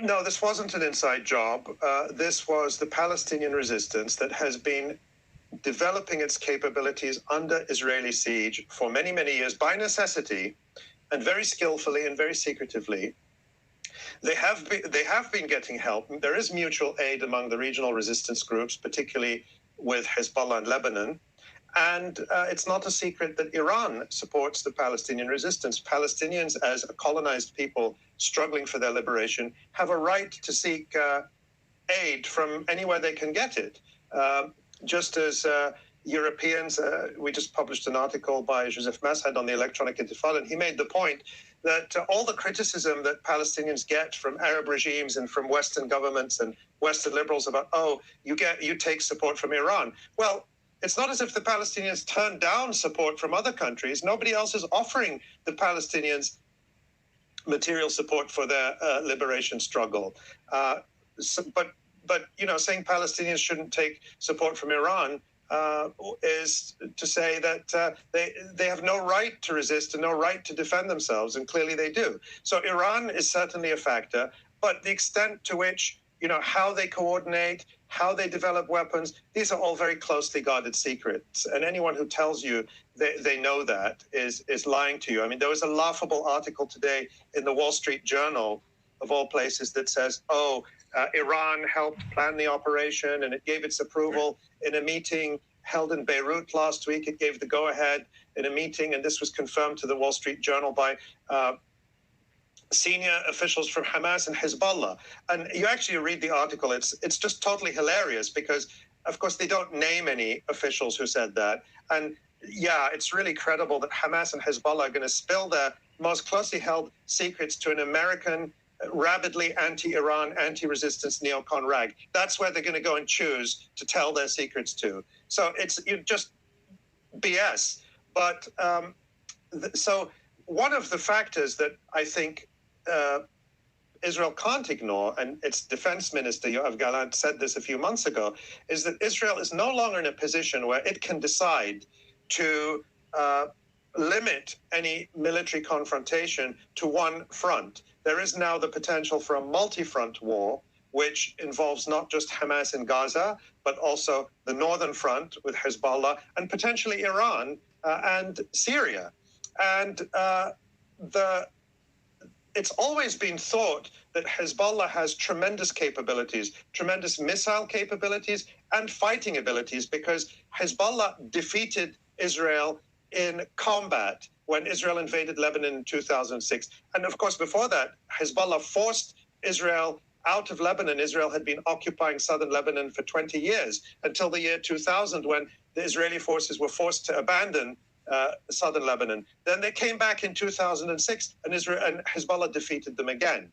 No, this wasn't an inside job. This was the Palestinian resistance that has been developing its capabilities under Israeli siege for many, many years by necessity, and very skillfully and very secretively. They have been getting help. There is mutual aid among the regional resistance groups, particularly with Hezbollah and Lebanon. And it's not a secret that Iran supports the Palestinian resistance. Palestinians, as a colonized people struggling for their liberation, have a right to seek aid from anywhere they can get it. Just as Europeans, we just published an article by Joseph Massad on the electronic Intifada, and he made the point that all the criticism that Palestinians get from Arab regimes and from Western governments and Western liberals about, oh, you take support from Iran. Well, it's not as if the Palestinians turned down support from other countries. Nobody else is offering the Palestinians material support for their liberation struggle. But saying Palestinians shouldn't take support from Iran is to say that they have no right to resist and no right to defend themselves, and clearly they do. So Iran is certainly a factor, but the extent to which, how they coordinate, how they develop weapons, these are all very closely guarded secrets. And anyone who tells you they know that is lying to you. I mean, there was a laughable article today in the Wall Street Journal, of all places, that says, Iran helped plan the operation and it gave its approval in a meeting held in Beirut last week. It gave the go-ahead in a meeting, and this was confirmed to the Wall Street Journal by senior officials from Hamas and Hezbollah. And you actually read the article, it's just totally hilarious because, of course, they don't name any officials who said that. And yeah, it's really credible that Hamas and Hezbollah are going to spill their most closely held secrets to an American, rabidly anti-Iran, anti-resistance neocon rag. That's where they're going to go and choose to tell their secrets to. So it's just BS. But so one of the factors that I think Israel can't ignore, and its defense minister, Yoav Gallant, said this a few months ago, is that Israel is no longer in a position where it can decide to limit any military confrontation to one front. There is now the potential for a multi-front war, which involves not just Hamas in Gaza, but also the northern front with Hezbollah and potentially Iran and Syria. And it's always been thought that Hezbollah has tremendous capabilities, tremendous missile capabilities and fighting abilities, because Hezbollah defeated Israel in combat when Israel invaded Lebanon in 2006. And of course, before that, Hezbollah forced Israel out of Lebanon. Israel had been occupying southern Lebanon for 20 years until the year 2000, when the Israeli forces were forced to abandon southern Lebanon. Then they came back in 2006, and Hezbollah defeated them again.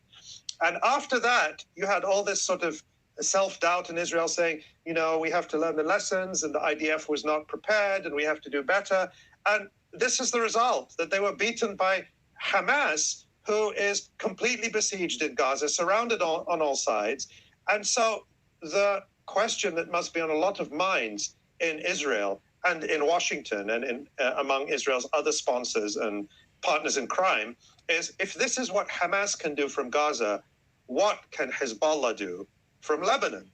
And after that, you had all this sort of self-doubt in Israel saying, we have to learn the lessons, and the IDF was not prepared, and we have to do better. And this is the result, that they were beaten by Hamas, who is completely besieged in Gaza, surrounded on all sides. And so the question that must be on a lot of minds in Israel and in Washington and in among Israel's other sponsors and partners in crime is, if this is what Hamas can do from Gaza, what can Hezbollah do from Lebanon?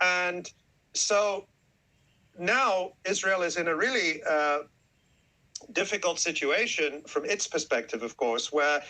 And so now Israel is in a really difficult situation from its perspective, of course, where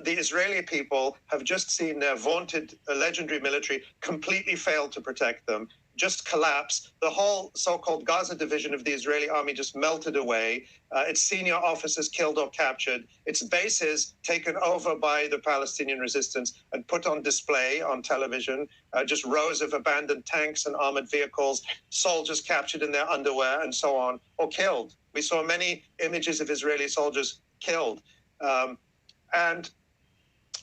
the Israeli people have just seen their vaunted legendary military completely fail to protect them, just collapse. The whole so-called Gaza division of the Israeli army just melted away. Its senior officers killed or captured. Its bases taken over by the Palestinian resistance and put on display on television. Just rows of abandoned tanks and armored vehicles, soldiers captured in their underwear and so on, or killed. We saw many images of Israeli soldiers killed. And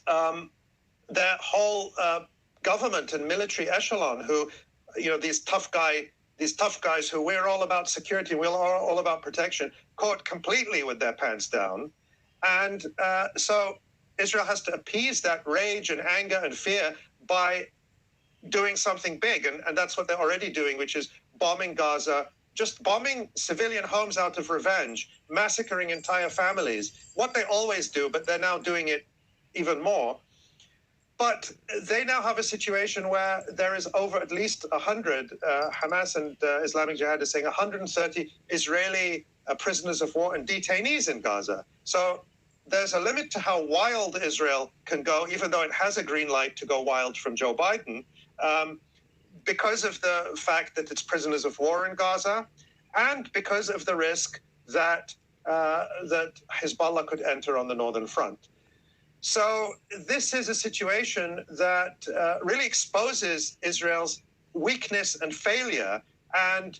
their whole government and military echelon, who, these tough guys who we're all about security, we're all about protection, caught completely with their pants down. And so Israel has to appease that rage and anger and fear by doing something big. And that's what they're already doing, which is bombing Gaza, just bombing civilian homes out of revenge, massacring entire families, what they always do, but they're now doing it even more. But they now have a situation where there is over at least 100, Hamas and Islamic Jihad is saying 130 Israeli prisoners of war and detainees in Gaza. So there's a limit to how wild Israel can go, even though it has a green light to go wild from Joe Biden, because of the fact that it's prisoners of war in Gaza and because of the risk that that Hezbollah could enter on the northern front. So this is a situation that really exposes Israel's weakness and failure and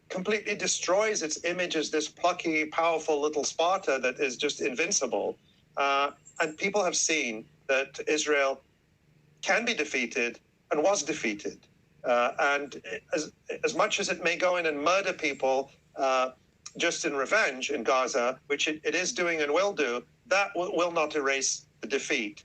completely destroys its image as this plucky, powerful little Sparta that is just invincible. And people have seen that Israel can be defeated and was defeated. And as much as it may go in and murder people just in revenge in Gaza, which it is doing and will do, that will not erase the defeat.